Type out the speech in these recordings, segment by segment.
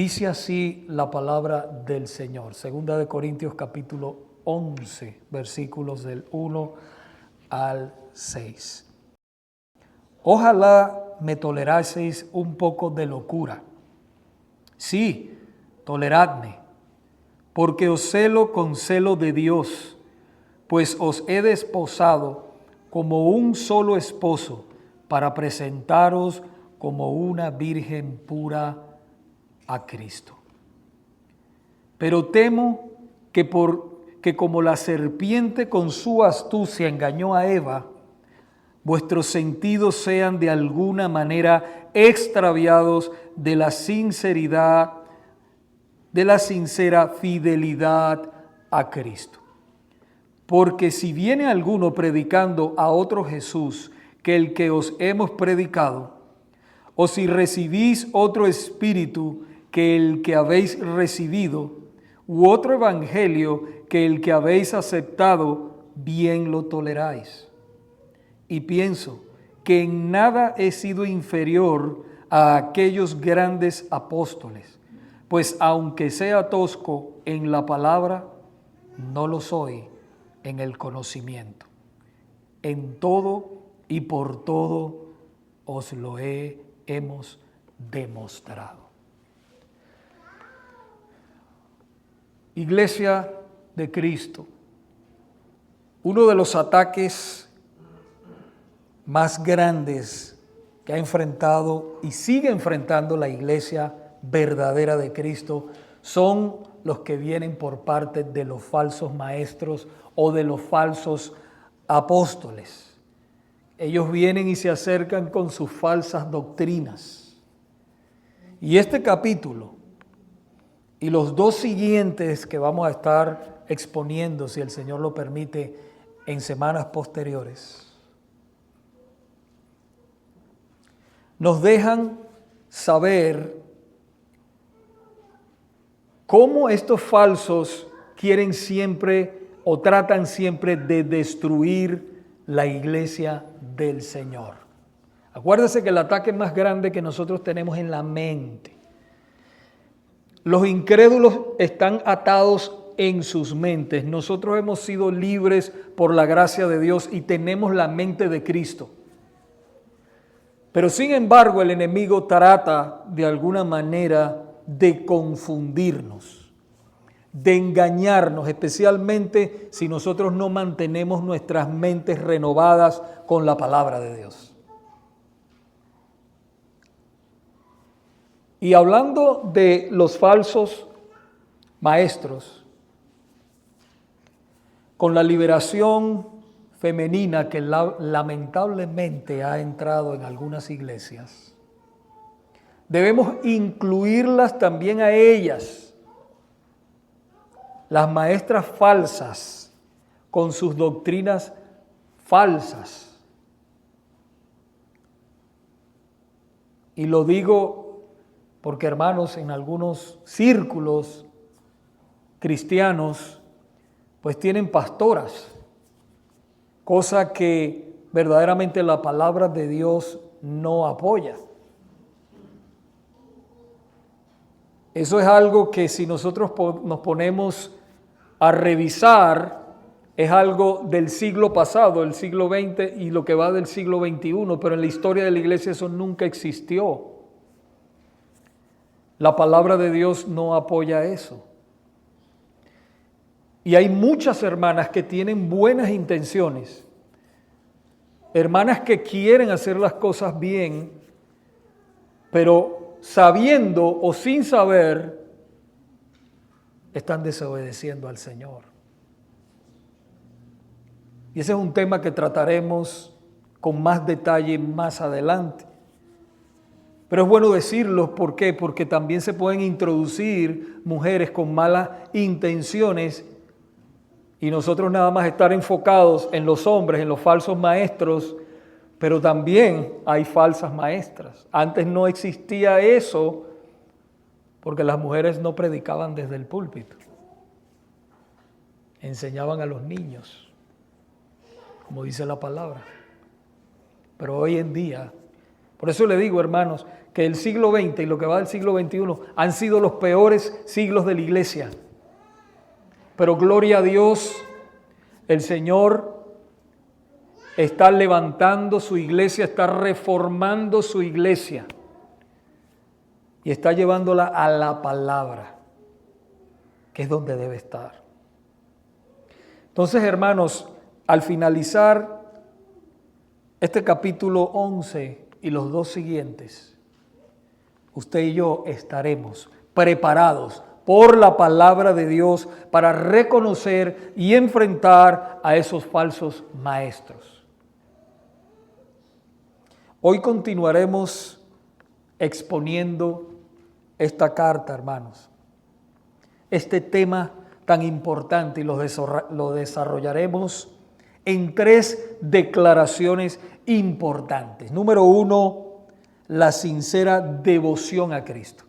Dice así la palabra del Señor. Segunda de Corintios capítulo 11, versículos del 1 al 6. Ojalá me toleraseis un poco de locura. Sí, toleradme, porque os celo con celo de Dios, pues os he desposado como un solo esposo para presentaros como una virgen pura a Cristo. Pero temo que como la serpiente con su astucia engañó a Eva, vuestros sentidos sean de alguna manera extraviados de la sinceridad, de la sincera fidelidad a Cristo. Porque si viene alguno predicando a otro Jesús que el que os hemos predicado, o si recibís otro espíritu que el que habéis recibido, u otro evangelio que el que habéis aceptado, bien lo toleráis. Y pienso que en nada he sido inferior a aquellos grandes apóstoles, pues aunque sea tosco en la palabra, no lo soy en el conocimiento. En todo y por todo os lo hemos demostrado. Iglesia de Cristo, uno de los ataques más grandes que ha enfrentado y sigue enfrentando la iglesia verdadera de Cristo son los que vienen por parte de los falsos maestros o de los falsos apóstoles. Ellos vienen y se acercan con sus falsas doctrinas. Y este capítulo y los dos siguientes que vamos a estar exponiendo, si el Señor lo permite, en semanas posteriores, nos dejan saber cómo estos falsos quieren siempre o tratan siempre de destruir la iglesia del Señor. Acuérdese que el ataque más grande que nosotros tenemos en la mente. Los incrédulos están atados en sus mentes. Nosotros hemos sido libres por la gracia de Dios y tenemos la mente de Cristo. Pero sin embargo, el enemigo trata de alguna manera de confundirnos, de engañarnos, especialmente si nosotros no mantenemos nuestras mentes renovadas con la palabra de Dios. Y hablando de los falsos maestros, con la liberación femenina que lamentablemente ha entrado en algunas iglesias, debemos incluirlas también a ellas, las maestras falsas, con sus doctrinas falsas. Y lo digo porque, hermanos, en algunos círculos cristianos, pues tienen pastoras, cosa que verdaderamente la palabra de Dios no apoya. Eso es algo que si nosotros nos ponemos a revisar, es algo del siglo pasado, el siglo XX y lo que va del siglo XXI, pero en la historia de la iglesia eso nunca existió. La palabra de Dios no apoya eso. Y hay muchas hermanas que tienen buenas intenciones, hermanas que quieren hacer las cosas bien, pero sabiendo o sin saber, están desobedeciendo al Señor. Y ese es un tema que trataremos con más detalle más adelante. Pero es bueno decirlo, ¿por qué? Porque también se pueden introducir mujeres con malas intenciones y nosotros nada más estar enfocados en los hombres, en los falsos maestros, pero también hay falsas maestras. Antes no existía eso porque las mujeres no predicaban desde el púlpito. Enseñaban a los niños, como dice la palabra. Pero hoy en día, Por eso le digo, hermanos, que el siglo XX y lo que va del siglo XXI han sido los peores siglos de la iglesia. Pero gloria a Dios, el Señor está levantando su iglesia, está reformando su iglesia y está llevándola a la palabra, que es donde debe estar. Entonces, hermanos, al finalizar este capítulo 11 y los dos siguientes, usted y yo estaremos preparados por la palabra de Dios para reconocer y enfrentar a esos falsos maestros. Hoy continuaremos exponiendo esta carta, hermanos, este tema tan importante, y lo desarrollaremos en 3 declaraciones importantes. Número 1, la sincera devoción a Cristo.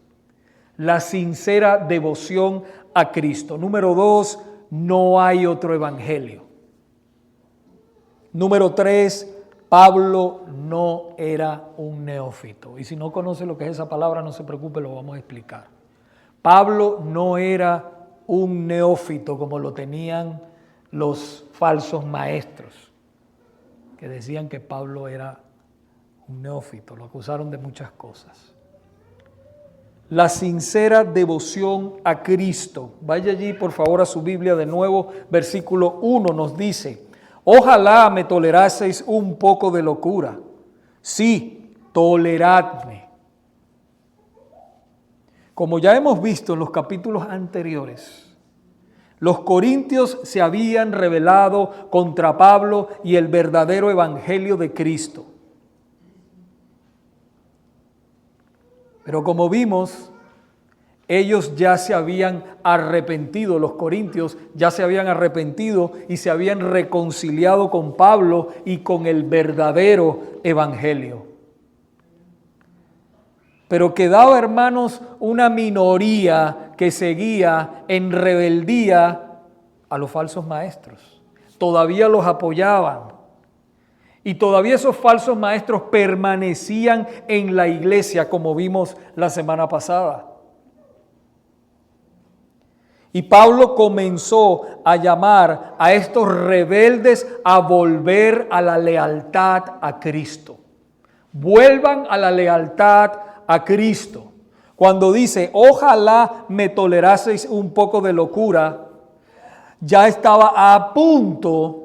La sincera devoción a Cristo. Número 2, no hay otro evangelio. Número 3, Pablo no era un neófito. Y si no conoce lo que es esa palabra, no se preocupe, lo vamos a explicar. Pablo no era un neófito como lo tenían los falsos maestros, que decían que Pablo era un neófito. Lo acusaron de muchas cosas. La sincera devoción a Cristo. Vaya allí, por favor, a su Biblia de nuevo. Versículo 1 nos dice: ojalá me toleraseis un poco de locura. Sí, toleradme. Como ya hemos visto en los capítulos anteriores, los corintios se habían rebelado contra Pablo y el verdadero evangelio de Cristo. Pero como vimos, ellos ya se habían arrepentido, los corintios ya se habían arrepentido y se habían reconciliado con Pablo y con el verdadero evangelio. Pero quedaba, hermanos, una minoría que seguía en rebeldía a los falsos maestros. Todavía los apoyaban. Y todavía esos falsos maestros permanecían en la iglesia, como vimos la semana pasada. Y Pablo comenzó a llamar a estos rebeldes a volver a la lealtad a Cristo. Vuelvan a la lealtad a Cristo. Cuando dice, ojalá me toleraseis un poco de locura, ya estaba a punto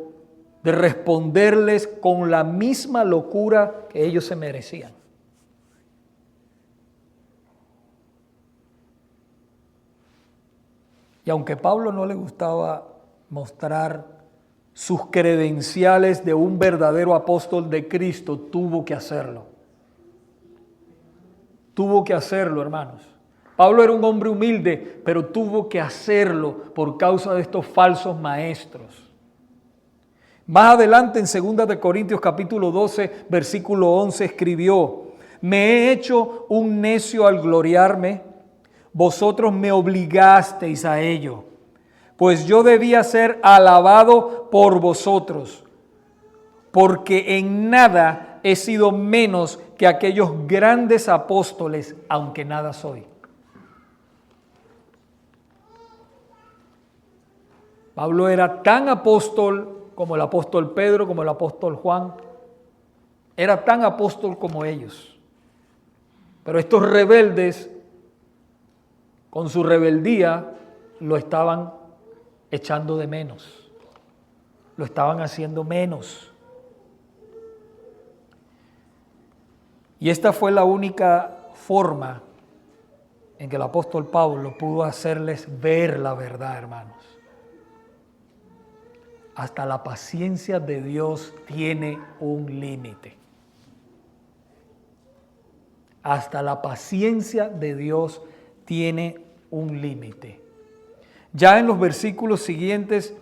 de responderles con la misma locura que ellos se merecían. Y aunque a Pablo no le gustaba mostrar sus credenciales de un verdadero apóstol de Cristo, tuvo que hacerlo. Tuvo que hacerlo, hermanos. Pablo era un hombre humilde, pero tuvo que hacerlo por causa de estos falsos maestros. Más adelante en 2 de Corintios capítulo 12, versículo 11 escribió: me he hecho un necio al gloriarme, vosotros me obligasteis a ello, pues yo debía ser alabado por vosotros, porque en nada he sido menos que aquellos grandes apóstoles, aunque nada soy. Pablo era tan apóstol como el apóstol Pedro, como el apóstol Juan. Era tan apóstol como ellos. Pero estos rebeldes, con su rebeldía, lo estaban echando de menos. Lo estaban haciendo menos. Y esta fue la única forma en que el apóstol Pablo pudo hacerles ver la verdad, hermanos. Hasta la paciencia de Dios tiene un límite. Hasta la paciencia de Dios tiene un límite. Ya en los versículos siguientes,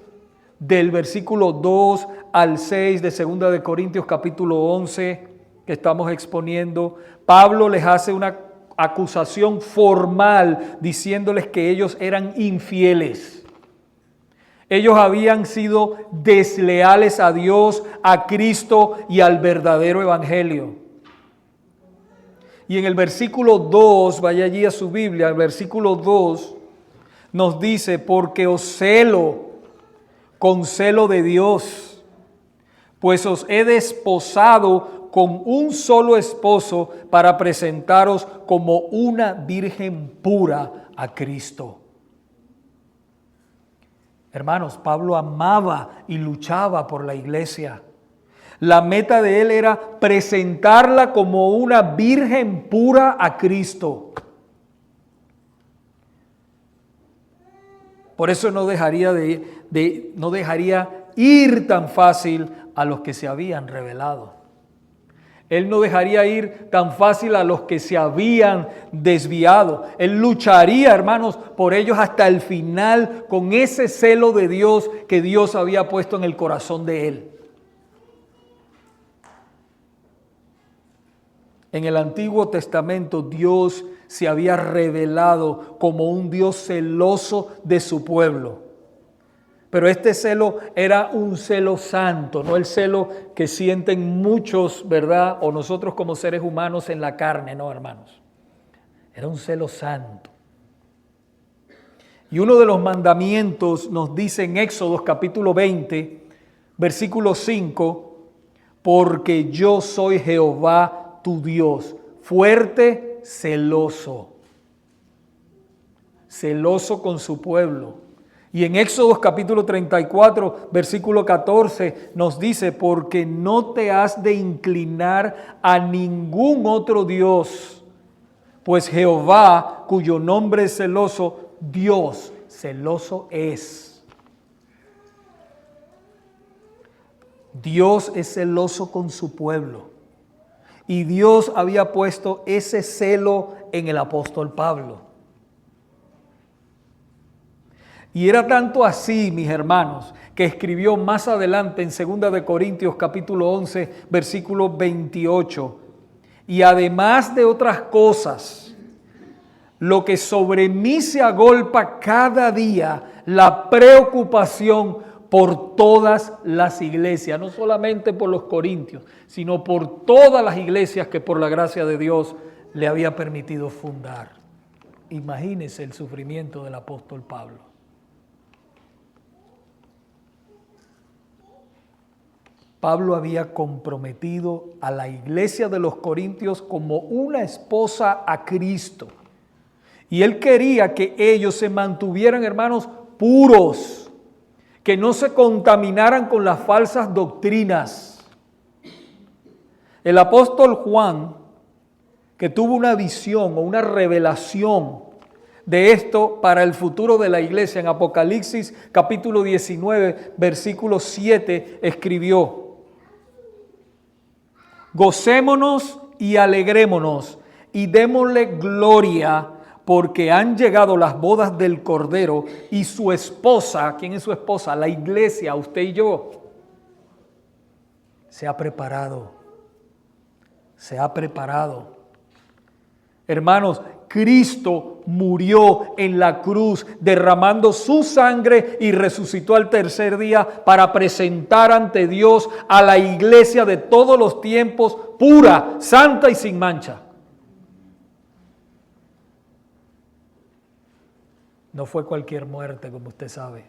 del versículo 2 al 6 de 2 de Corintios capítulo 11, que estamos exponiendo, Pablo les hace una acusación formal diciéndoles que ellos eran infieles. Ellos habían sido desleales a Dios, a Cristo y al verdadero evangelio. Y en el versículo 2, vaya allí a su Biblia, el versículo 2 nos dice, porque os celo con celo de Dios, pues os he desposado con un solo esposo para presentaros como una virgen pura a Cristo. Hermanos, Pablo amaba y luchaba por la iglesia. La meta de él era presentarla como una virgen pura a Cristo. Por eso no dejaría ir tan fácil a los que se habían rebelado. Él no dejaría ir tan fácil a los que se habían desviado. Él lucharía, hermanos, por ellos hasta el final con ese celo de Dios que Dios había puesto en el corazón de él. En el Antiguo Testamento Dios se había revelado como un Dios celoso de su pueblo. Pero este celo era un celo santo, no el celo que sienten muchos, ¿verdad? O nosotros como seres humanos en la carne, no, hermanos. Era un celo santo. Y uno de los mandamientos nos dice en Éxodo capítulo 20, versículo 5, porque yo soy Jehová tu Dios, fuerte, celoso con su pueblo. Y en Éxodo capítulo 34, versículo 14, nos dice, porque no te has de inclinar a ningún otro Dios, pues Jehová, cuyo nombre es celoso, Dios celoso es. Dios es celoso con su pueblo. Y Dios había puesto ese celo en el apóstol Pablo. Y era tanto así, mis hermanos, que escribió más adelante en 2 de Corintios capítulo 11, versículo 28. Y además de otras cosas, lo que sobre mí se agolpa cada día, la preocupación por todas las iglesias, no solamente por los corintios, sino por todas las iglesias que por la gracia de Dios le había permitido fundar. Imagínense el sufrimiento del apóstol Pablo. Pablo había comprometido a la iglesia de los corintios como una esposa a Cristo. Y él quería que ellos se mantuvieran, hermanos, puros, que no se contaminaran con las falsas doctrinas. El apóstol Juan, que tuvo una visión o una revelación de esto para el futuro de la iglesia, en Apocalipsis capítulo 19, versículo 7, escribió: gocémonos y alegrémonos y démosle gloria, porque han llegado las bodas del Cordero y su esposa. ¿Quién es su esposa? La iglesia, usted y yo. Se ha preparado. Se ha preparado. Hermanos, Cristo murió en la cruz, derramando su sangre y resucitó al tercer día para presentar ante Dios a la iglesia de todos los tiempos, pura, santa y sin mancha. No fue cualquier muerte, como usted sabe.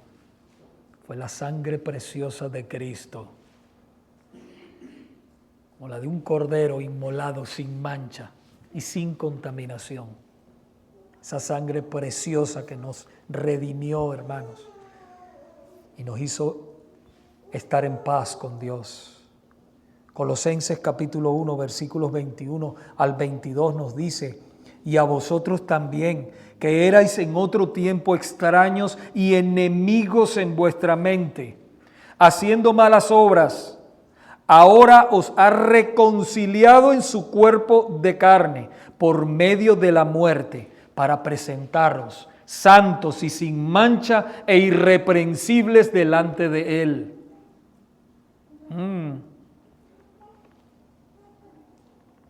Fue la sangre preciosa de Cristo, como la de un cordero inmolado sin mancha y sin contaminación. Esa sangre preciosa que nos redimió, hermanos, y nos hizo estar en paz con Dios. Colosenses capítulo 1, versículos 21 al 22 nos dice: y a vosotros también, que erais en otro tiempo extraños y enemigos en vuestra mente, haciendo malas obras, ahora os ha reconciliado en su cuerpo de carne por medio de la muerte, para presentaros santos y sin mancha e irreprensibles delante de Él.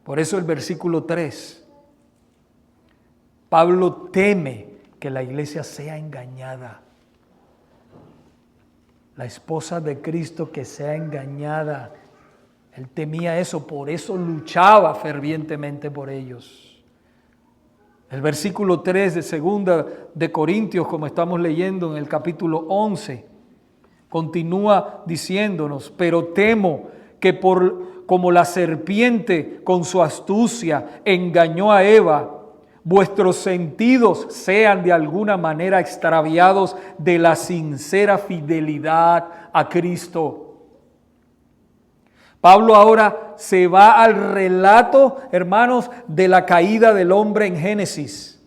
Por eso el versículo 3, Pablo teme que la iglesia sea engañada. La esposa de Cristo que sea engañada, Él temía eso, por eso luchaba fervientemente por ellos. El versículo 3 de 2 de Corintios, como estamos leyendo en el capítulo 11, continúa diciéndonos: pero temo que como la serpiente con su astucia engañó a Eva, vuestros sentidos sean de alguna manera extraviados de la sincera fidelidad a Cristo. Pablo ahora se va al relato, hermanos, de la caída del hombre en Génesis.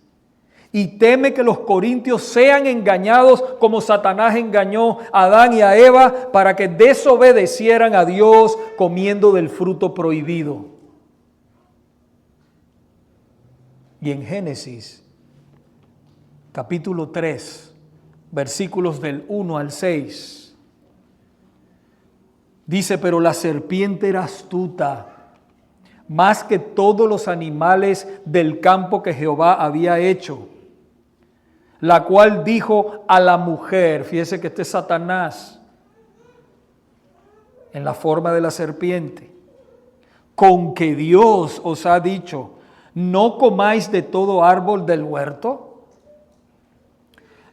Y teme que los corintios sean engañados como Satanás engañó a Adán y a Eva para que desobedecieran a Dios comiendo del fruto prohibido. Y en Génesis, capítulo 3, versículos del 1 al 6, dice: pero la serpiente era astuta, más que todos los animales del campo que Jehová había hecho, la cual dijo a la mujer, fíjese que este es Satanás en la forma de la serpiente: ¿con que Dios os ha dicho, no comáis de todo árbol del huerto?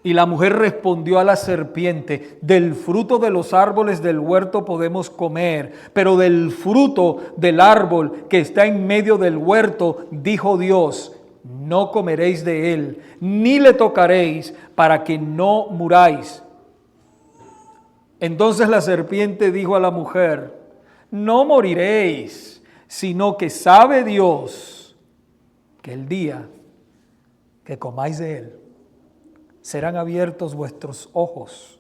Y la mujer respondió a la serpiente: del fruto de los árboles del huerto podemos comer, pero del fruto del árbol que está en medio del huerto, dijo Dios, no comeréis de él, ni le tocaréis, para que no muráis. Entonces la serpiente dijo a la mujer: no moriréis, sino que sabe Dios que el día que comáis de él, serán abiertos vuestros ojos,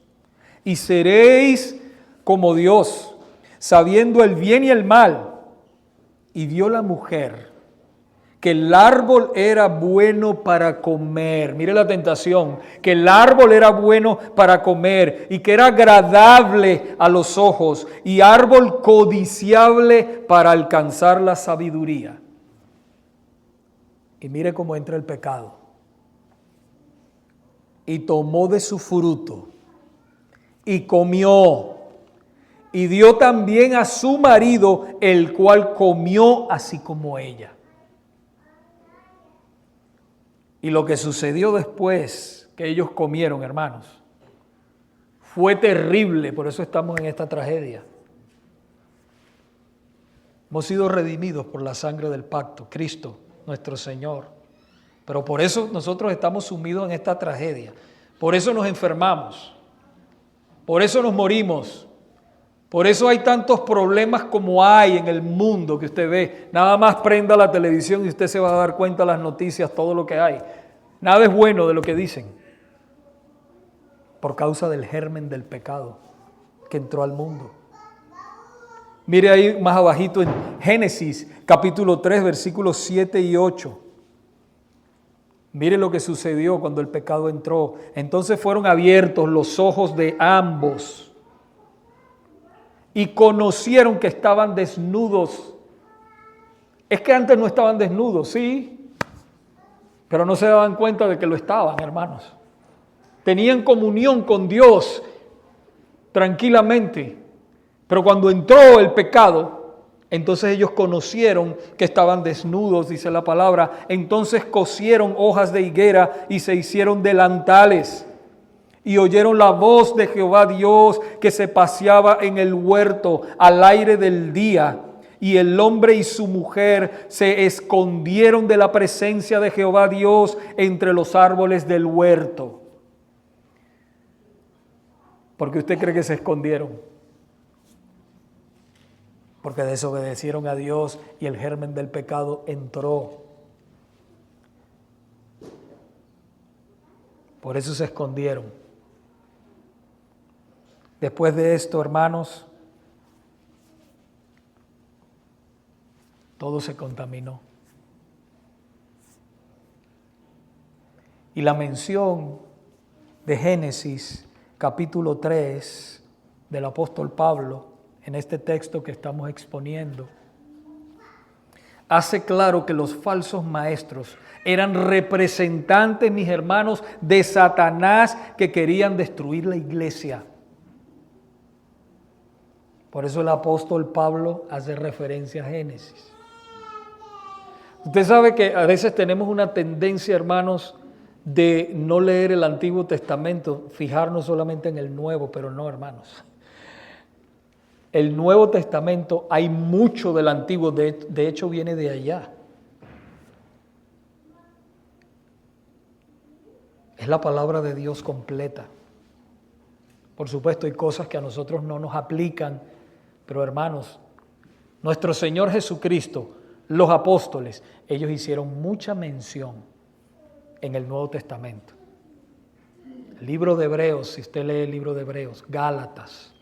y seréis como Dios, sabiendo el bien y el mal. Y vio la mujer que el árbol era bueno para comer. Mire la tentación, que el árbol era bueno para comer y que era agradable a los ojos y árbol codiciable para alcanzar la sabiduría. Y mire cómo entra el pecado. Y tomó de su fruto y comió, y dio también a su marido, el cual comió así como ella. Y lo que sucedió después que ellos comieron, hermanos, fue terrible. Por eso estamos en esta tragedia. Hemos sido redimidos por la sangre del pacto, Cristo, nuestro Señor. Pero por eso nosotros estamos sumidos en esta tragedia. Por eso nos enfermamos. Por eso nos morimos. Por eso hay tantos problemas como hay en el mundo que usted ve. Nada más prenda la televisión y usted se va a dar cuenta de las noticias, todo lo que hay. Nada es bueno de lo que dicen. Por causa del germen del pecado que entró al mundo. Mire ahí más abajito en Génesis capítulo 3 versículos 7 y 8. Mire lo que sucedió cuando el pecado entró. Entonces fueron abiertos los ojos de ambos y conocieron que estaban desnudos. Es que antes no estaban desnudos, sí, pero no se daban cuenta de que lo estaban, hermanos. Tenían comunión con Dios tranquilamente, pero cuando entró el pecado, entonces ellos conocieron que estaban desnudos, dice la palabra. Entonces cosieron hojas de higuera y se hicieron delantales. Y oyeron la voz de Jehová Dios que se paseaba en el huerto al aire del día. Y el hombre y su mujer se escondieron de la presencia de Jehová Dios entre los árboles del huerto. ¿Por qué usted cree que se escondieron? Porque desobedecieron a Dios y el germen del pecado entró. Por eso se escondieron. Después de esto, hermanos, todo se contaminó. Y la mención de Génesis capítulo 3 del apóstol Pablo en este texto que estamos exponiendo hace claro que los falsos maestros eran representantes, mis hermanos, de Satanás que querían destruir la iglesia. Por eso el apóstol Pablo hace referencia a Génesis. Usted sabe que a veces tenemos una tendencia, hermanos, de no leer el Antiguo Testamento, fijarnos solamente en el Nuevo, pero no, hermanos. El Nuevo Testamento, hay mucho del Antiguo, de hecho viene de allá. Es la palabra de Dios completa. Por supuesto, hay cosas que a nosotros no nos aplican, pero hermanos, nuestro Señor Jesucristo, los apóstoles, ellos hicieron mucha mención en el Nuevo Testamento. El libro de Hebreos, si usted lee el libro de Hebreos, Gálatas,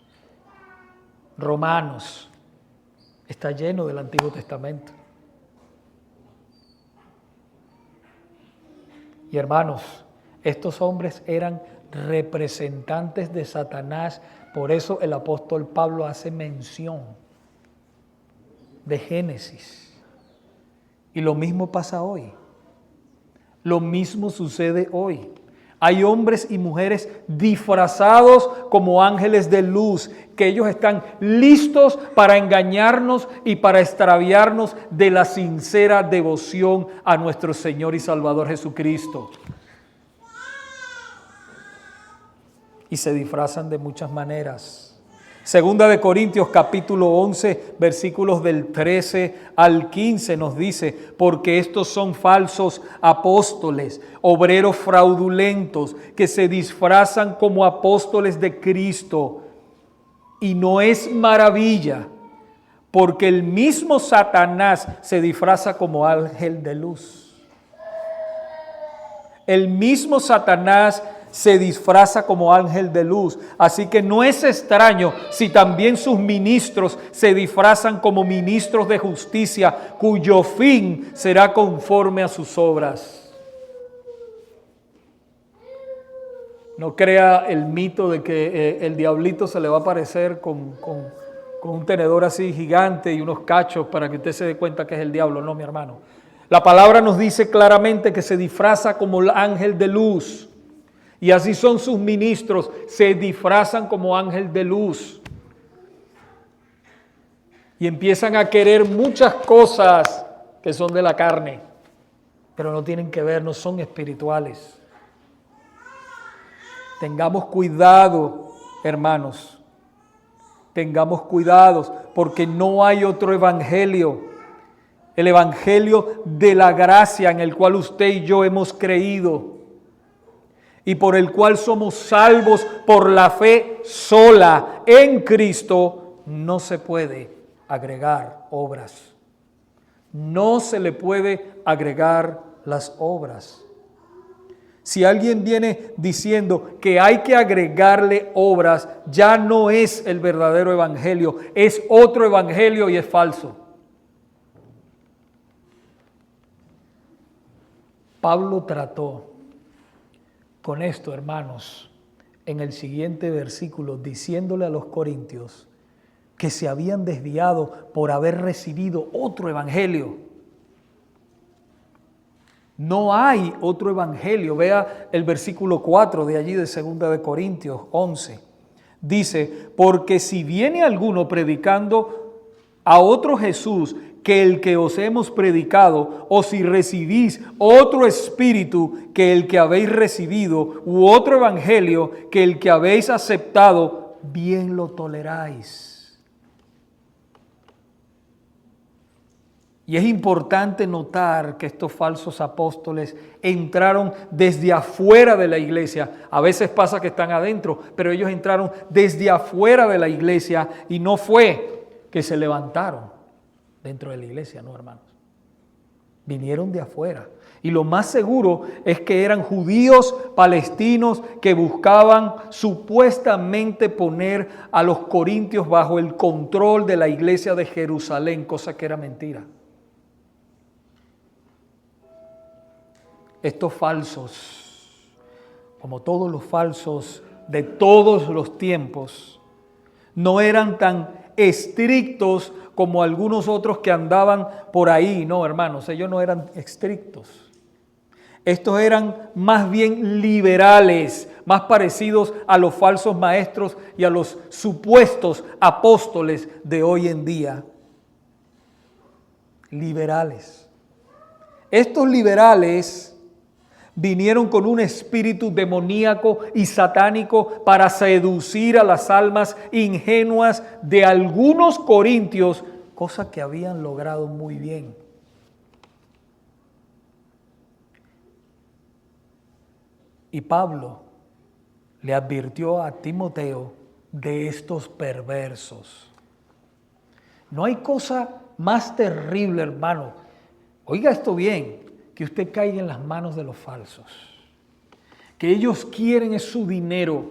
Romanos, está lleno del Antiguo Testamento. Y hermanos, estos hombres eran representantes de Satanás, por eso el apóstol Pablo hace mención de Génesis. Y lo mismo pasa hoy. Lo mismo sucede hoy. Hay hombres y mujeres disfrazados como ángeles de luz, que ellos están listos para engañarnos y para extraviarnos de la sincera devoción a nuestro Señor y Salvador Jesucristo. Y se disfrazan de muchas maneras. Segunda de Corintios capítulo 11, versículos del 13 al 15 nos dice: porque estos son falsos apóstoles, obreros fraudulentos, que se disfrazan como apóstoles de Cristo. Y no es maravilla, porque el mismo Satanás se disfraza como ángel de luz. El mismo Satanás se disfraza como ángel de luz. Así que no es extraño si también sus ministros se disfrazan como ministros de justicia, cuyo fin será conforme a sus obras. No crea el mito de que el diablito se le va a aparecer con un tenedor así gigante y unos cachos para que usted se dé cuenta que es el diablo. No, mi hermano. La palabra nos dice claramente que se disfraza como el ángel de luz. Y así son sus ministros, se disfrazan como ángel de luz. Y empiezan a querer muchas cosas que son de la carne, pero no tienen que ver, no son espirituales. Tengamos cuidado, hermanos. Tengamos cuidados, porque no hay otro evangelio. El evangelio de la gracia en el cual usted y yo hemos creído, y por el cual somos salvos por la fe sola en Cristo, no se puede agregar obras. No se le puede agregar las obras. Si alguien viene diciendo que hay que agregarle obras, ya no es el verdadero evangelio, es otro evangelio y es falso. Pablo trató con esto, hermanos, en el siguiente versículo, diciéndole a los corintios que se habían desviado por haber recibido otro evangelio. No hay otro evangelio. Vea el versículo 4 de allí de 2 de Corintios 11. Dice: porque si viene alguno predicando a otro Jesús que el que os hemos predicado, o si recibís otro espíritu que el que habéis recibido, u otro evangelio que el que habéis aceptado, bien lo toleráis. Y es importante notar que estos falsos apóstoles entraron desde afuera de la iglesia. A veces pasa que están adentro, pero ellos entraron desde afuera de la iglesia y no fue que se levantaron dentro de la iglesia, no, hermanos. Vinieron de afuera. Y lo más seguro es que eran judíos palestinos que buscaban supuestamente poner a los corintios bajo el control de la iglesia de Jerusalén, cosa que era mentira. Estos falsos, como todos los falsos de todos los tiempos, no eran tan estrictos como algunos otros que andaban por ahí. No, hermanos, ellos no eran estrictos. Estos eran más bien liberales, más parecidos a los falsos maestros y a los supuestos apóstoles de hoy en día. Liberales. Estos liberales vinieron con un espíritu demoníaco y satánico para seducir a las almas ingenuas de algunos corintios, cosa que habían logrado muy bien. Y Pablo le advirtió a Timoteo de estos perversos. No hay cosa más terrible, hermano. Oiga esto bien, que usted caiga en las manos de los falsos. Que ellos quieren es su dinero.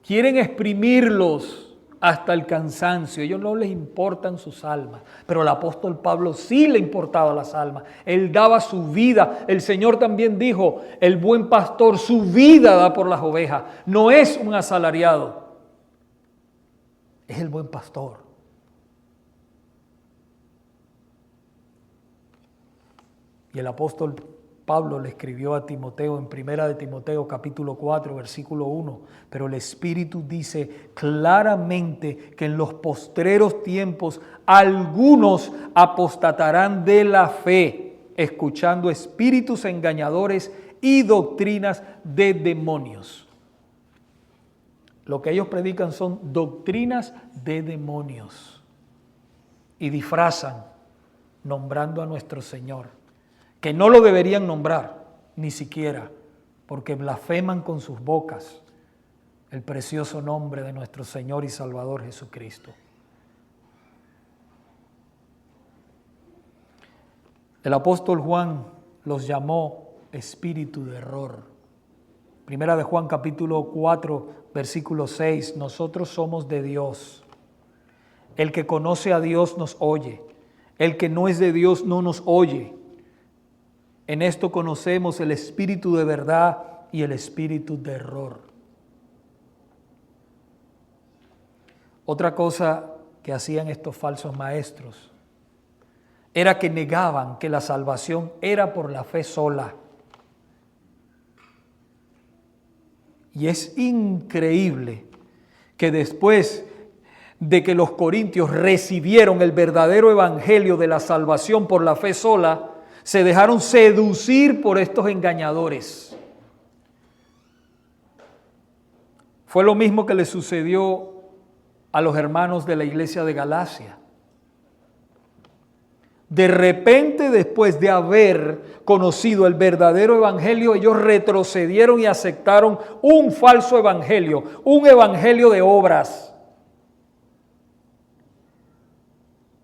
Quieren exprimirlos hasta el cansancio. A ellos no les importan sus almas. Pero al apóstol Pablo sí le importaba las almas. Él daba su vida. El Señor también dijo, el buen pastor su vida da por las ovejas. No es un asalariado. Es el buen pastor. Y el apóstol Pablo le escribió a Timoteo en 1 de Timoteo capítulo 4 versículo 1, pero el Espíritu dice claramente que en los postreros tiempos algunos apostatarán de la fe, escuchando espíritus engañadores y doctrinas de demonios. Lo que ellos predican son doctrinas de demonios y disfrazan nombrando a nuestro Señor, que no lo deberían nombrar, ni siquiera, porque blasfeman con sus bocas el precioso nombre de nuestro Señor y Salvador Jesucristo. El apóstol Juan los llamó espíritu de error. Primera de Juan capítulo 4, versículo 6, nosotros somos de Dios. El que conoce a Dios nos oye, el que no es de Dios no nos oye. En esto conocemos el espíritu de verdad y el espíritu de error. Otra cosa que hacían estos falsos maestros era que negaban que la salvación era por la fe sola. Y es increíble que después de que los corintios recibieron el verdadero evangelio de la salvación por la fe sola, se dejaron seducir por estos engañadores. Fue lo mismo que le sucedió a los hermanos de la iglesia de Galacia. De repente, después de haber conocido el verdadero evangelio, ellos retrocedieron y aceptaron un falso evangelio, un evangelio de obras.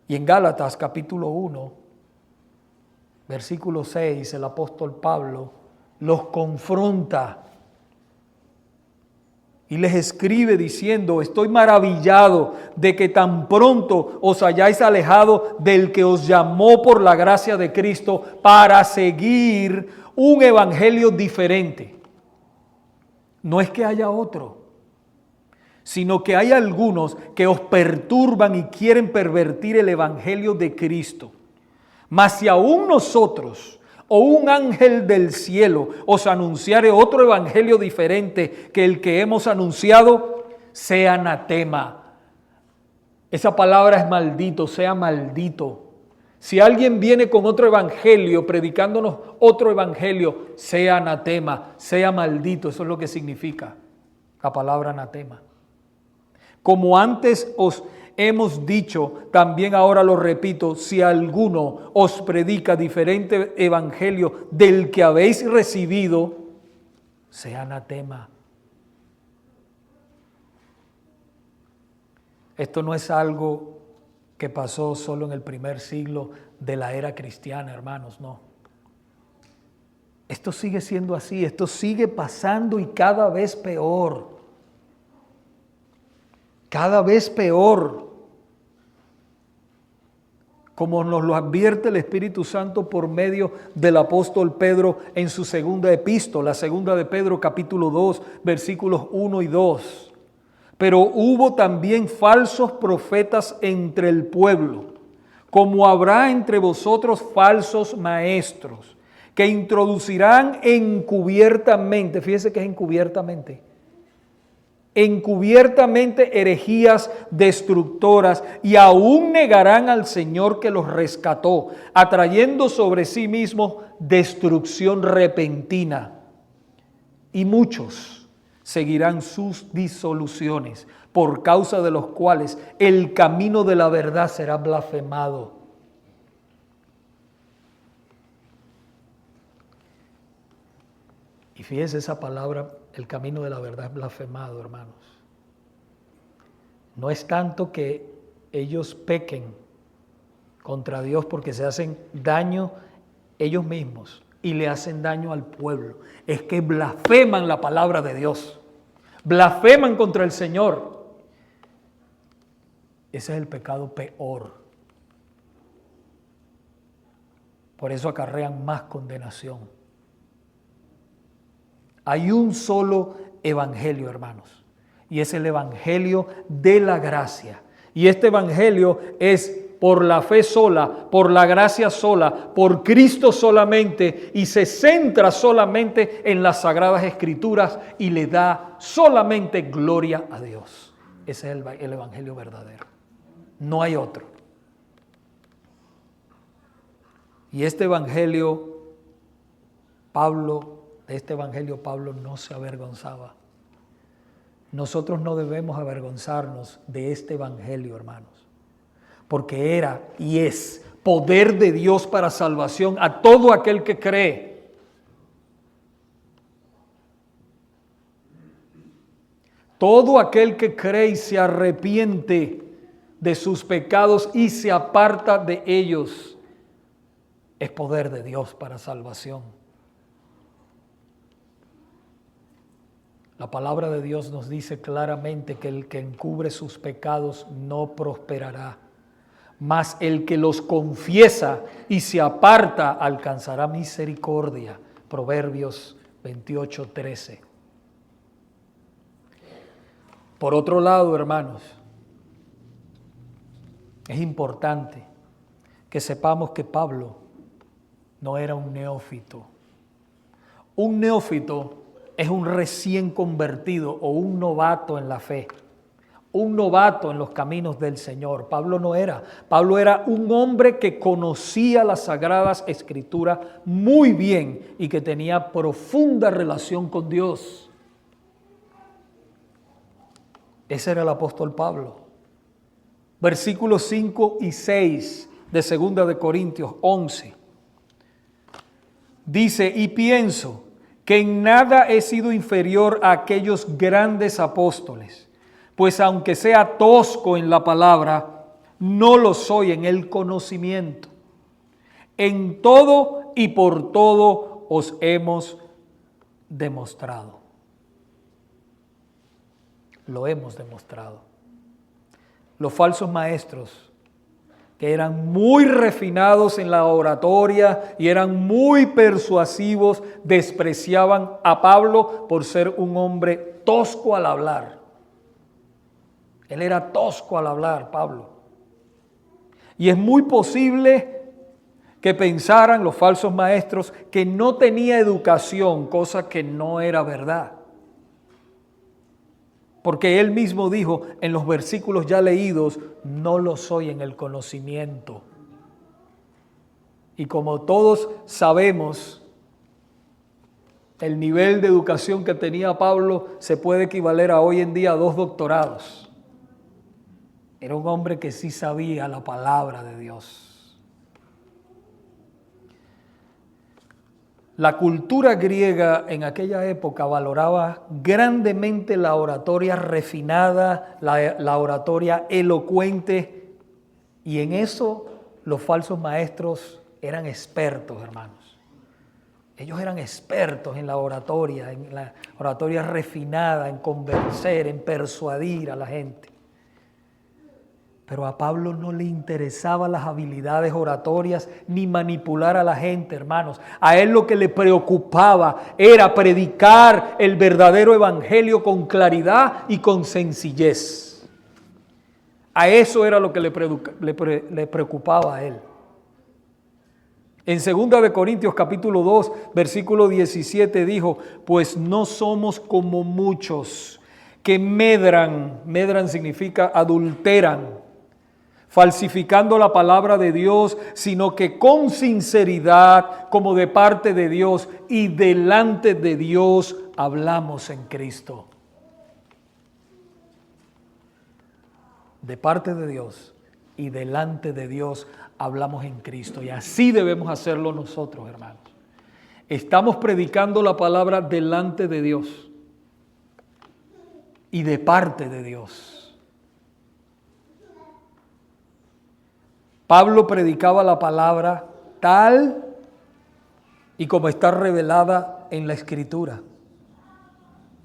Y en Gálatas capítulo 1, versículo 6, el apóstol Pablo los confronta y les escribe diciendo, estoy maravillado de que tan pronto os hayáis alejado del que os llamó por la gracia de Cristo para seguir un evangelio diferente. No es que haya otro, sino que hay algunos que os perturban y quieren pervertir el evangelio de Cristo. Mas si aún nosotros o un ángel del cielo os anunciare otro evangelio diferente que el que hemos anunciado, sea anatema. Esa palabra es maldito, sea maldito. Si alguien viene con otro evangelio, predicándonos otro evangelio, sea anatema, sea maldito. Eso es lo que significa la palabra anatema. Como antes os hemos dicho, también ahora lo repito, si alguno os predica diferente evangelio del que habéis recibido, sea anatema. Esto no es algo que pasó solo en el primer siglo de la era cristiana, hermanos, no. Esto sigue siendo así, esto sigue pasando y cada vez peor. Cada vez peor. Como nos lo advierte el Espíritu Santo por medio del apóstol Pedro en su segunda epístola, segunda de Pedro capítulo 2, versículos 1 y 2. Pero hubo también falsos profetas entre el pueblo, como habrá entre vosotros falsos maestros, que introducirán encubiertamente, fíjese que es encubiertamente herejías destructoras y aún negarán al Señor que los rescató, atrayendo sobre sí mismos destrucción repentina. Y muchos seguirán sus disoluciones, por causa de los cuales el camino de la verdad será blasfemado. Y fíjese esa palabra, el camino de la verdad es blasfemado, hermanos. No es tanto que ellos pequen contra Dios porque se hacen daño ellos mismos y le hacen daño al pueblo. Es que blasfeman la palabra de Dios. Blasfeman contra el Señor. Ese es el pecado peor. Por eso acarrean más condenación. Hay un solo evangelio, hermanos, y es el evangelio de la gracia. Y este evangelio es por la fe sola, por la gracia sola, por Cristo solamente, y se centra solamente en las Sagradas Escrituras y le da solamente gloria a Dios. Ese es el evangelio verdadero. No hay otro. Y este evangelio, de este evangelio Pablo no se avergonzaba. Nosotros no debemos avergonzarnos de este evangelio, hermanos, porque era y es poder de Dios para salvación a todo aquel que cree. Todo aquel que cree y se arrepiente de sus pecados y se aparta de ellos, es poder de Dios para salvación. La palabra de Dios nos dice claramente que el que encubre sus pecados no prosperará, mas el que los confiesa y se aparta alcanzará misericordia. Proverbios 28:13. Por otro lado, hermanos, es importante que sepamos que Pablo no era un neófito. Un neófito es un recién convertido o un novato en la fe, un novato en los caminos del Señor. Pablo no era. Pablo era un hombre que conocía las Sagradas Escrituras muy bien y que tenía profunda relación con Dios. Ese era el apóstol Pablo. Versículos 5 y 6 de 2 de Corintios 11. Dice, y pienso que en nada he sido inferior a aquellos grandes apóstoles, pues aunque sea tosco en la palabra, no lo soy en el conocimiento. En todo y por todo os hemos demostrado. Lo hemos demostrado. Los falsos maestros, que eran muy refinados en la oratoria y eran muy persuasivos, despreciaban a Pablo por ser un hombre tosco al hablar. Él era tosco al hablar, Pablo. Y es muy posible que pensaran los falsos maestros que no tenía educación, cosa que no era verdad. Porque él mismo dijo en los versículos ya leídos, no lo soy en el conocimiento. Y como todos sabemos, el nivel de educación que tenía Pablo se puede equivaler a hoy en día a 2 doctorados. Era un hombre que sí sabía la palabra de Dios. La cultura griega en aquella época valoraba grandemente la oratoria refinada, la oratoria elocuente, y en eso los falsos maestros eran expertos, hermanos. Ellos eran expertos en la oratoria refinada, en convencer, en persuadir a la gente. Pero a Pablo no le interesaban las habilidades oratorias ni manipular a la gente, hermanos. A él lo que le preocupaba era predicar el verdadero evangelio con claridad y con sencillez. A eso era lo que le preocupaba a él. En 2 de Corintios capítulo 2, versículo 17 dijo, pues no somos como muchos que medran significa adulteran, falsificando la palabra de Dios, sino que con sinceridad, como de parte de Dios y delante de Dios, hablamos en Cristo. De parte de Dios y delante de Dios hablamos en Cristo. Y así debemos hacerlo nosotros, hermanos. Estamos predicando la palabra delante de Dios y de parte de Dios. Pablo predicaba la palabra tal y como está revelada en la Escritura.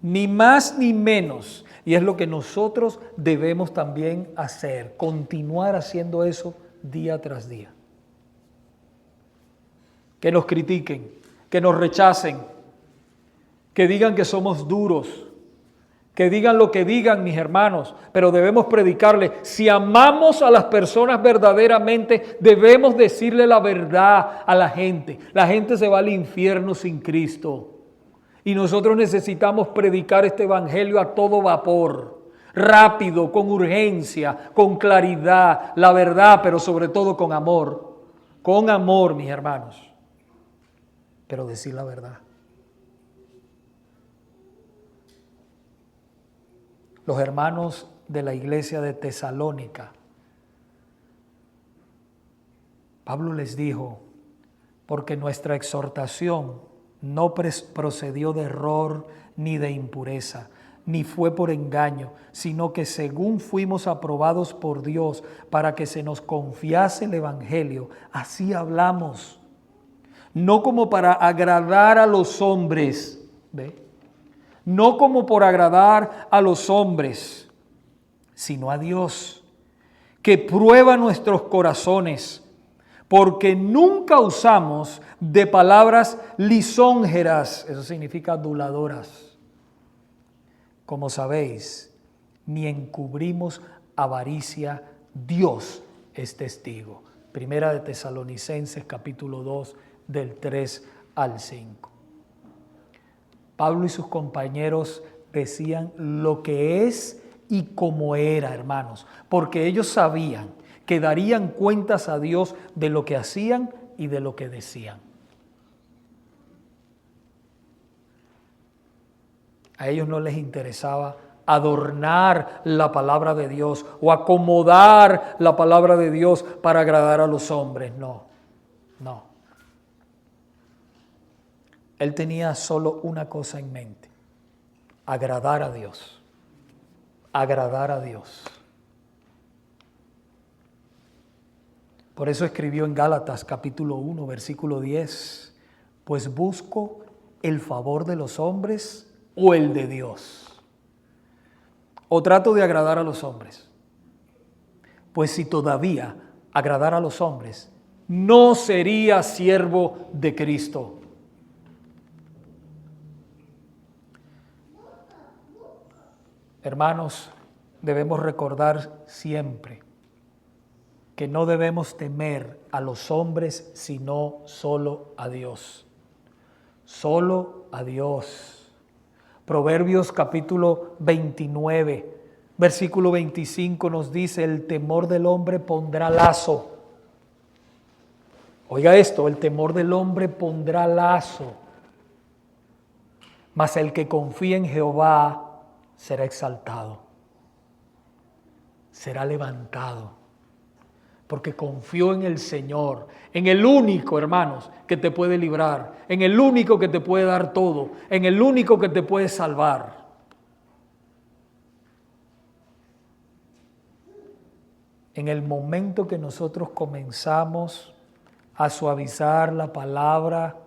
Ni más ni menos. Y es lo que nosotros debemos también hacer, continuar haciendo eso día tras día. Que nos critiquen, que nos rechacen, que digan que somos duros, que digan lo que digan, mis hermanos, pero debemos predicarle. Si amamos a las personas verdaderamente, debemos decirle la verdad a la gente. La gente se va al infierno sin Cristo. Y nosotros necesitamos predicar este evangelio a todo vapor, rápido, con urgencia, con claridad, la verdad, pero sobre todo con amor. Con amor, mis hermanos. Pero decir la verdad. Los hermanos de la iglesia de Tesalónica, Pablo les dijo, porque nuestra exhortación no procedió de error ni de impureza, ni fue por engaño, sino que según fuimos aprobados por Dios para que se nos confiase el evangelio, así hablamos, no como para agradar a los hombres, ¿ve? No como por agradar a los hombres, sino a Dios, que prueba nuestros corazones, porque nunca usamos de palabras lisonjeras, eso significa aduladoras, como sabéis, ni encubrimos avaricia, Dios es testigo. Primera de Tesalonicenses capítulo 2 del 3 al 5. Pablo y sus compañeros decían lo que es y cómo era, hermanos, porque ellos sabían que darían cuentas a Dios de lo que hacían y de lo que decían. A ellos no les interesaba adornar la palabra de Dios o acomodar la palabra de Dios para agradar a los hombres. No. Él tenía solo una cosa en mente: agradar a Dios. Agradar a Dios. Por eso escribió en Gálatas capítulo 1, versículo 10, pues busco el favor de los hombres o el de Dios. O trato de agradar a los hombres. Pues si todavía agradara a los hombres, no sería siervo de Cristo. Hermanos, debemos recordar siempre que no debemos temer a los hombres, sino solo a Dios. Solo a Dios. Proverbios capítulo 29, versículo 25 nos dice, el temor del hombre pondrá lazo. Oiga esto, el temor del hombre pondrá lazo, mas el que confía en Jehová será exaltado, será levantado. Porque confió en el Señor, en el único, hermanos, que te puede librar, en el único que te puede dar todo, en el único que te puede salvar. En el momento que nosotros comenzamos a suavizar la palabra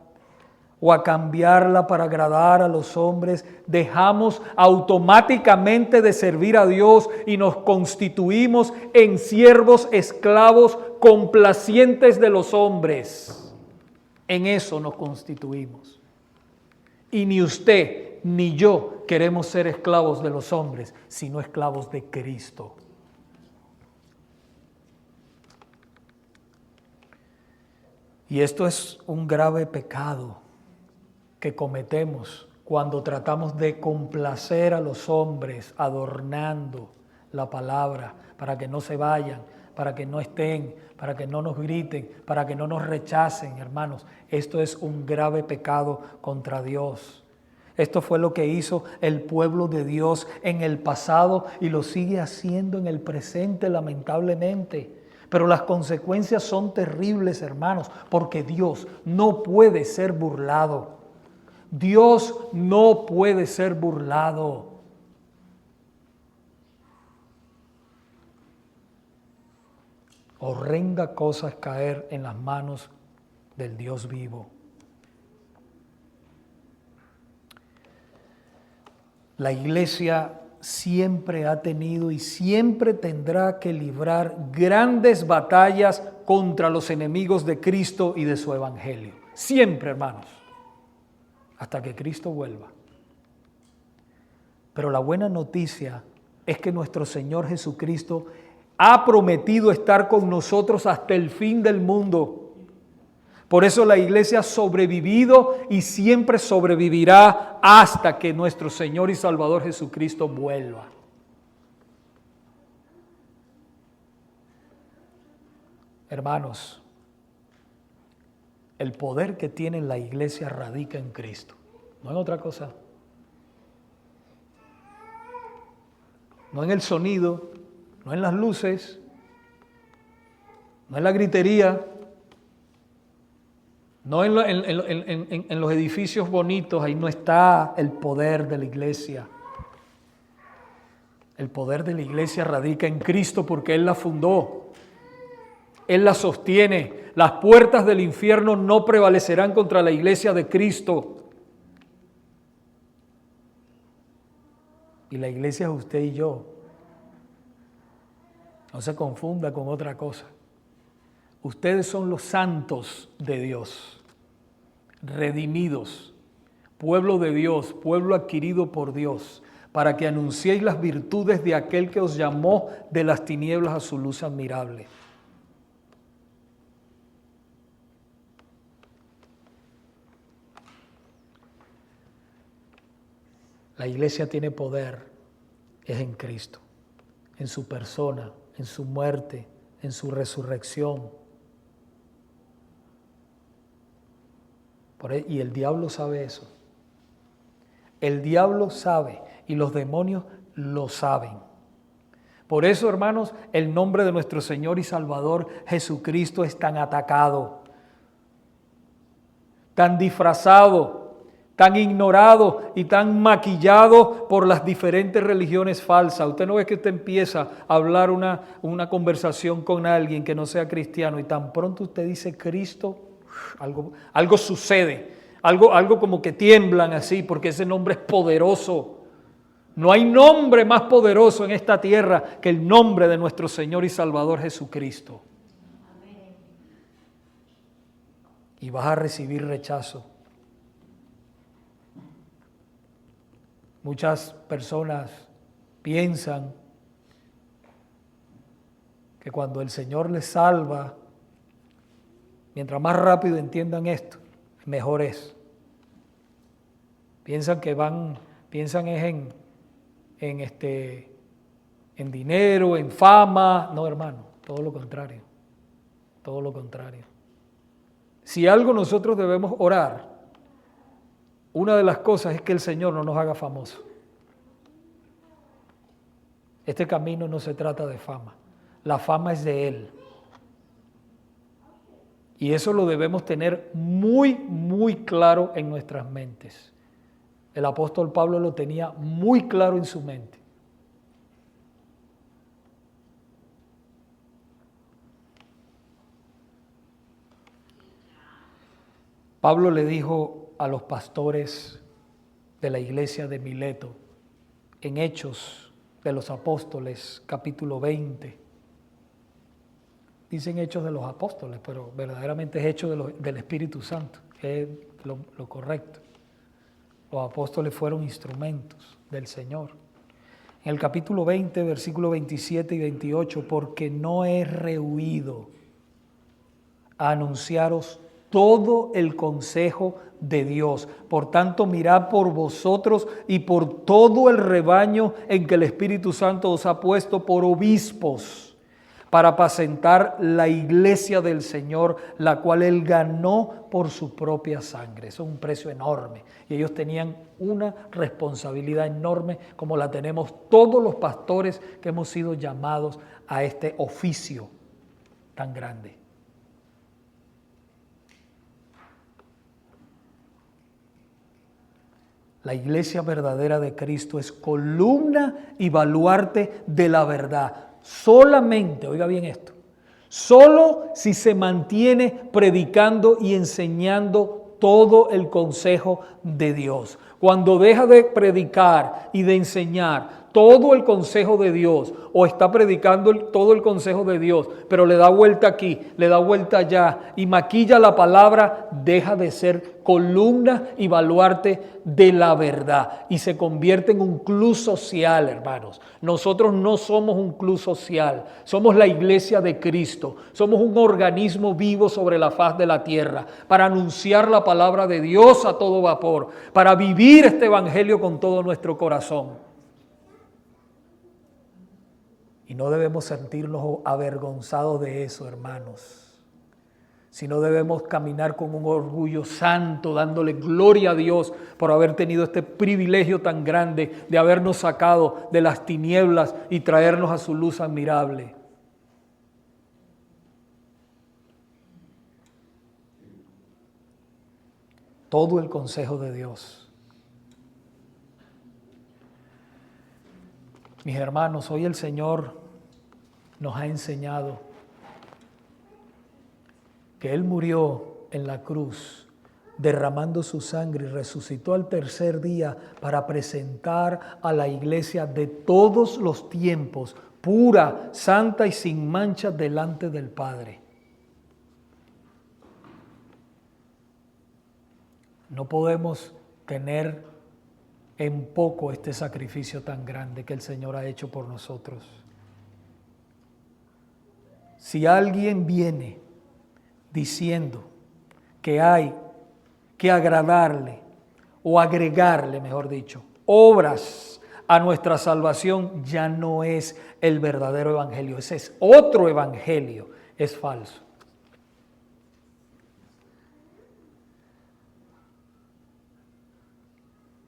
o a cambiarla para agradar a los hombres, dejamos automáticamente de servir a Dios y nos constituimos en siervos esclavos complacientes de los hombres. En eso nos constituimos. Y ni usted ni yo queremos ser esclavos de los hombres, sino esclavos de Cristo. Y esto es un grave pecado que cometemos cuando tratamos de complacer a los hombres adornando la palabra para que no se vayan, para que no estén, para que no nos griten, para que no nos rechacen, hermanos. Esto es un grave pecado contra Dios. Esto fue lo que hizo el pueblo de Dios en el pasado y lo sigue haciendo en el presente, lamentablemente. Pero las consecuencias son terribles, hermanos, porque Dios no puede ser burlado. Dios no puede ser burlado. Horrenda cosa es caer en las manos del Dios vivo. La iglesia siempre ha tenido y siempre tendrá que librar grandes batallas contra los enemigos de Cristo y de su evangelio. Siempre, hermanos, hasta que Cristo vuelva. Pero la buena noticia es que nuestro Señor Jesucristo ha prometido estar con nosotros hasta el fin del mundo. Por eso la iglesia ha sobrevivido y siempre sobrevivirá hasta que nuestro Señor y Salvador Jesucristo vuelva. Hermanos, el poder que tiene la iglesia radica en Cristo, no en otra cosa. No en el sonido, no en las luces, no en la gritería, no en los edificios bonitos. Ahí no está el poder de la iglesia. El poder de la iglesia radica en Cristo porque Él la fundó. Él la sostiene. Las puertas del infierno no prevalecerán contra la iglesia de Cristo. Y la iglesia es usted y yo. No se confunda con otra cosa. Ustedes son los santos de Dios, redimidos, pueblo de Dios, pueblo adquirido por Dios, para que anunciéis las virtudes de aquel que os llamó de las tinieblas a su luz admirable. La iglesia tiene poder, es en Cristo, en su persona, en su muerte, en su resurrección. Y el diablo sabe eso. El diablo sabe y los demonios lo saben. Por eso, hermanos, el nombre de nuestro Señor y Salvador Jesucristo es tan atacado, tan disfrazado, tan ignorado y tan maquillado por las diferentes religiones falsas. Usted no ve que usted empieza a hablar una conversación con alguien que no sea cristiano y tan pronto usted dice Cristo, algo sucede, algo como que tiemblan así, porque ese nombre es poderoso. No hay nombre más poderoso en esta tierra que el nombre de nuestro Señor y Salvador Jesucristo. Y vas a recibir rechazo. Muchas personas piensan que cuando el Señor les salva, mientras más rápido entiendan esto, mejor es. Piensan en dinero, en fama. No, hermano, todo lo contrario. Todo lo contrario. Si algo nosotros debemos orar, una de las cosas es que el Señor no nos haga famosos. Este camino no se trata de fama. La fama es de Él. Y eso lo debemos tener muy, muy claro en nuestras mentes. El apóstol Pablo lo tenía muy claro en su mente. Pablo le dijo a los pastores de la iglesia de Mileto, en Hechos de los Apóstoles, capítulo 20, dicen Hechos de los Apóstoles, pero verdaderamente es Hechos del Espíritu Santo, que es lo correcto. Los apóstoles fueron instrumentos del Señor. En el capítulo 20, versículos 27 y 28, porque no he rehuido a anunciaros todo el consejo de Dios. Por tanto, mirad por vosotros y por todo el rebaño en que el Espíritu Santo os ha puesto por obispos, para apacentar la iglesia del Señor, la cual Él ganó por su propia sangre. Eso es un precio enorme. Y ellos tenían una responsabilidad enorme, como la tenemos todos los pastores que hemos sido llamados a este oficio tan grande. La iglesia verdadera de Cristo es columna y baluarte de la verdad. Solamente, oiga bien esto, solo si se mantiene predicando y enseñando todo el consejo de Dios. Cuando deja de predicar y de enseñar todo el consejo de Dios, o está predicando todo el consejo de Dios, pero le da vuelta aquí, le da vuelta allá y maquilla la palabra, deja de ser columna y baluarte de la verdad y se convierte en un club social, hermanos. Nosotros no somos un club social, somos la iglesia de Cristo, somos un organismo vivo sobre la faz de la tierra para anunciar la palabra de Dios a todo vapor, para vivir este evangelio con todo nuestro corazón. Y no debemos sentirnos avergonzados de eso, hermanos, sino debemos caminar con un orgullo santo, dándole gloria a Dios por haber tenido este privilegio tan grande de habernos sacado de las tinieblas y traernos a su luz admirable. Todo el consejo de Dios. Mis hermanos, hoy el Señor nos ha enseñado que Él murió en la cruz, derramando su sangre y resucitó al tercer día para presentar a la iglesia de todos los tiempos, pura, santa y sin mancha delante del Padre. No podemos tener en poco este sacrificio tan grande que el Señor ha hecho por nosotros. Si alguien viene diciendo que hay que agradarle o agregarle, mejor dicho, obras a nuestra salvación, ya no es el verdadero evangelio. Ese es otro evangelio, es falso.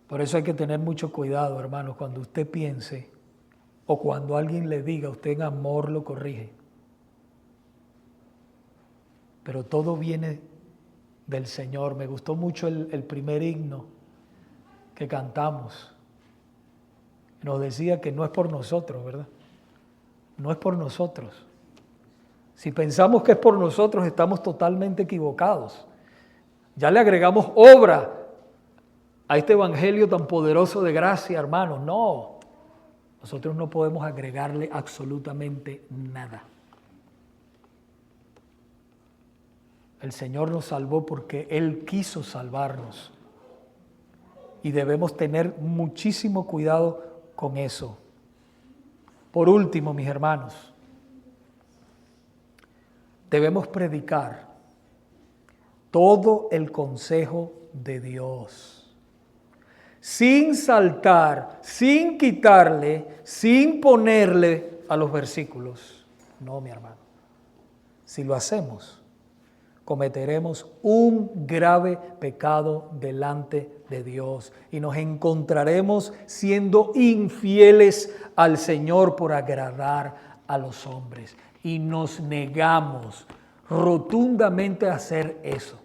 Por eso hay que tener mucho cuidado, hermanos, cuando usted piense o cuando alguien le diga, usted en amor lo corrige. Pero todo viene del Señor. Me gustó mucho el primer himno que cantamos. Nos decía que no es por nosotros, ¿verdad? No es por nosotros. Si pensamos que es por nosotros, estamos totalmente equivocados. Ya le agregamos obra a este evangelio tan poderoso de gracia, hermanos. No, nosotros no podemos agregarle absolutamente nada. El Señor nos salvó porque Él quiso salvarnos. Y debemos tener muchísimo cuidado con eso. Por último, mis hermanos, debemos predicar todo el consejo de Dios. Sin saltar, sin quitarle, sin ponerle a los versículos. No, mi hermano. Si lo hacemos, cometeremos un grave pecado delante de Dios y nos encontraremos siendo infieles al Señor por agradar a los hombres. Y nos negamos rotundamente a hacer eso.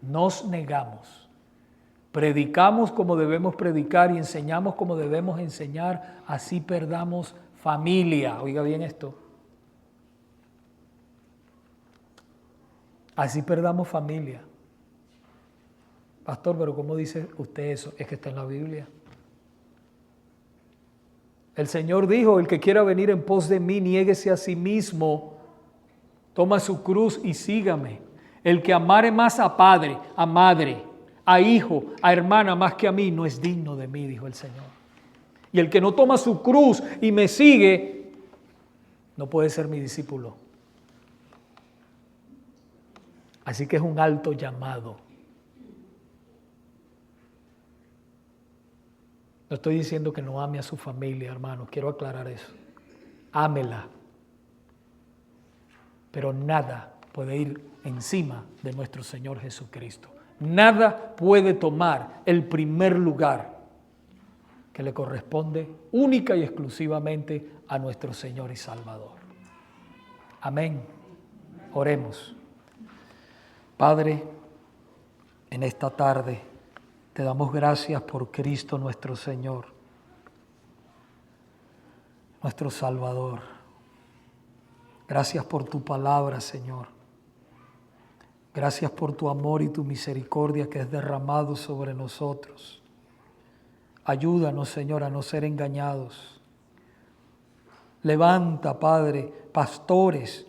Nos negamos. Predicamos como debemos predicar y enseñamos como debemos enseñar, así perdamos familia. Oiga bien esto. Así perdamos familia. Pastor, pero ¿cómo dice usted eso? Es que está en la Biblia. El Señor dijo, el que quiera venir en pos de mí, niéguese a sí mismo, toma su cruz y sígame. El que amare más a padre, a madre, a hijo, a hermana más que a mí, no es digno de mí, dijo el Señor. Y el que no toma su cruz y me sigue, no puede ser mi discípulo. Así que es un alto llamado. No estoy diciendo que no ame a su familia, hermano. Quiero aclarar eso. Ámela. Pero nada puede ir encima de nuestro Señor Jesucristo. Nada puede tomar el primer lugar que le corresponde única y exclusivamente a nuestro Señor y Salvador. Amén. Oremos. Padre, en esta tarde te damos gracias por Cristo nuestro Señor, nuestro Salvador. Gracias por tu palabra, Señor. Gracias por tu amor y tu misericordia que es derramado sobre nosotros. Ayúdanos, Señor, a no ser engañados. Levanta, Padre, pastores.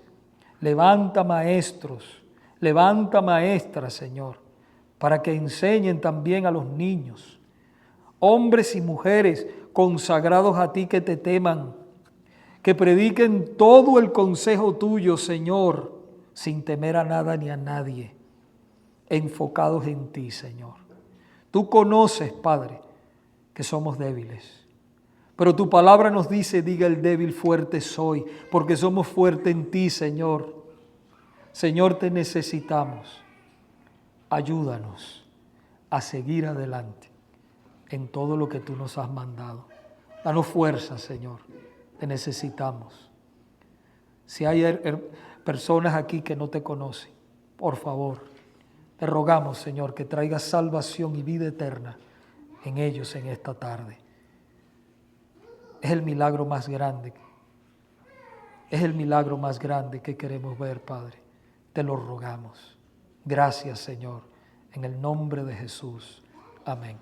Levanta maestros. Levanta maestras, Señor, para que enseñen también a los niños. Hombres y mujeres consagrados a ti que te teman. Que prediquen todo el consejo tuyo, Señor, sin temer a nada ni a nadie, enfocados en ti, Señor. Tú conoces, Padre, que somos débiles, pero tu palabra nos dice, diga el débil, fuerte soy, porque somos fuertes en ti, Señor. Señor, te necesitamos. Ayúdanos a seguir adelante en todo lo que tú nos has mandado. Danos fuerza, Señor. Te necesitamos. Si hay personas aquí que no te conocen, por favor, te rogamos, Señor, que traigas salvación y vida eterna en ellos en esta tarde. Es el milagro más grande. Es el milagro más grande que queremos ver, Padre. Te lo rogamos. Gracias, Señor, en el nombre de Jesús. Amén.